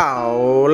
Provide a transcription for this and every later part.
เอา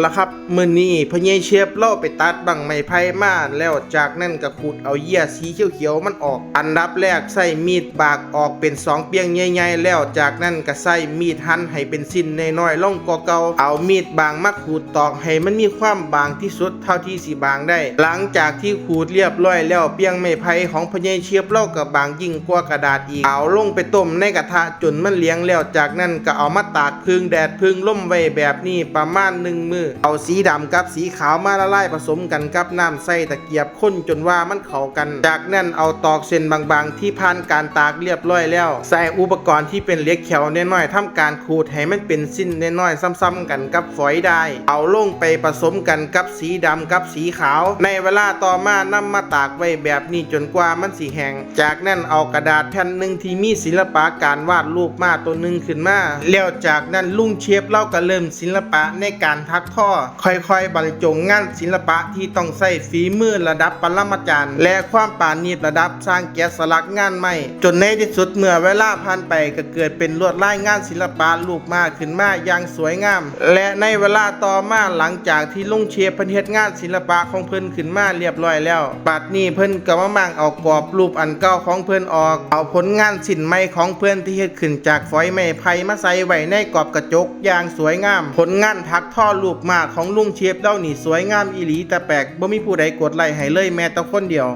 ละครับมื้อนี้พ่อใหญ่เชฟเล่าไปตัดบังไม้ไผ่มาแล้วจากนั้นก็ขูดเอาเหยื่อสีเขียวๆมันออกอันดับแรกใส่มีดบากออกเป็น2เปียงใหญ่ๆแล้วจากนั้นก็ใส่มีดหั่นให้เป็นชิ้นน้อยๆลงกว่าเก่าเอามีดบางมาขูดตอกให้มันมีความบางที่สุดเท่าที่สิบางได้หลังจากที่ขูดเรียบร้อยแล้วเปียงไม้ไผ่ของพ่อใหญ่เชฟเล่าก็บางยิ่งกว่ากระดาษอีกเอาลงไปต้มในกระทะจนมันเหลืองแล้วจากนั้นก็เอามาตากพึ่งแดดพึ่งลมไว้แบบนี้ประมาณ1 มื้อเอาสีดำกับสีขาวมาละลายผสมกันกับน้ำใส่ตะเกียบข้นจนว่ามันเข้ากันจากนั้นเอาตอกเส้นบางๆที่ผ่านการตากเรียบร้อยแล้วใส่อุปกรณ์ที่เป็นเหล็กแขวน้อยๆทำการขูดให้มันเป็นสิ้นน้อยๆซ้ำๆกันกับฝอยได้เอาลงไปผสมกันกับสีดำกับสีขาวในเวลาต่อมานำมาตากไว้แบบนี้จนกว่ามันสิแห้งจากนั้นเอากระดาษแผ่นหนึ่งที่มีศิลปะการวาดรูปมาตัวหนึ่งขึ้นมาแล้วจากนั้นลุงเชฟเล่าก็เริ่มศิลปะในการทักข้อค่อยๆบรรจงงานศิลปะที่ต้องใช้ฝีมือระดับปรมาจารย์และความปราณีตระดับสร้างแกะสลักงานใหม่จนในที่สุดเมื่อเวลาผ่านไปก็เกิดเป็นลวดลายงานศิลปะรูปมาขึ้นมาอย่างสวยงามและในเวลาต่อมาหลังจากที่ลุงเชฟเพิ่นเฮ็ดงานศิลปะของเพิ่นขึ้นมาเรียบร้อยแล้วบัดนี้เพิ่นก็มามั่งเอากรอบรูปอันเก่าของเพิ่นออกเอาผลงานชิ้นใหม่ของเพิ่นที่เฮ็ดขึ้นจากฝอยไม้ไผ่มาใส่ไว้ในกรอบกระจกอย่างสวยงามผลงานทักท่อรูปมากของลุงเชฟเล่านี่สวยงามอีหลีแต่แปลกบ่มีผู้ใดกดไลค์ให้เลยแม้แต่คนเดียว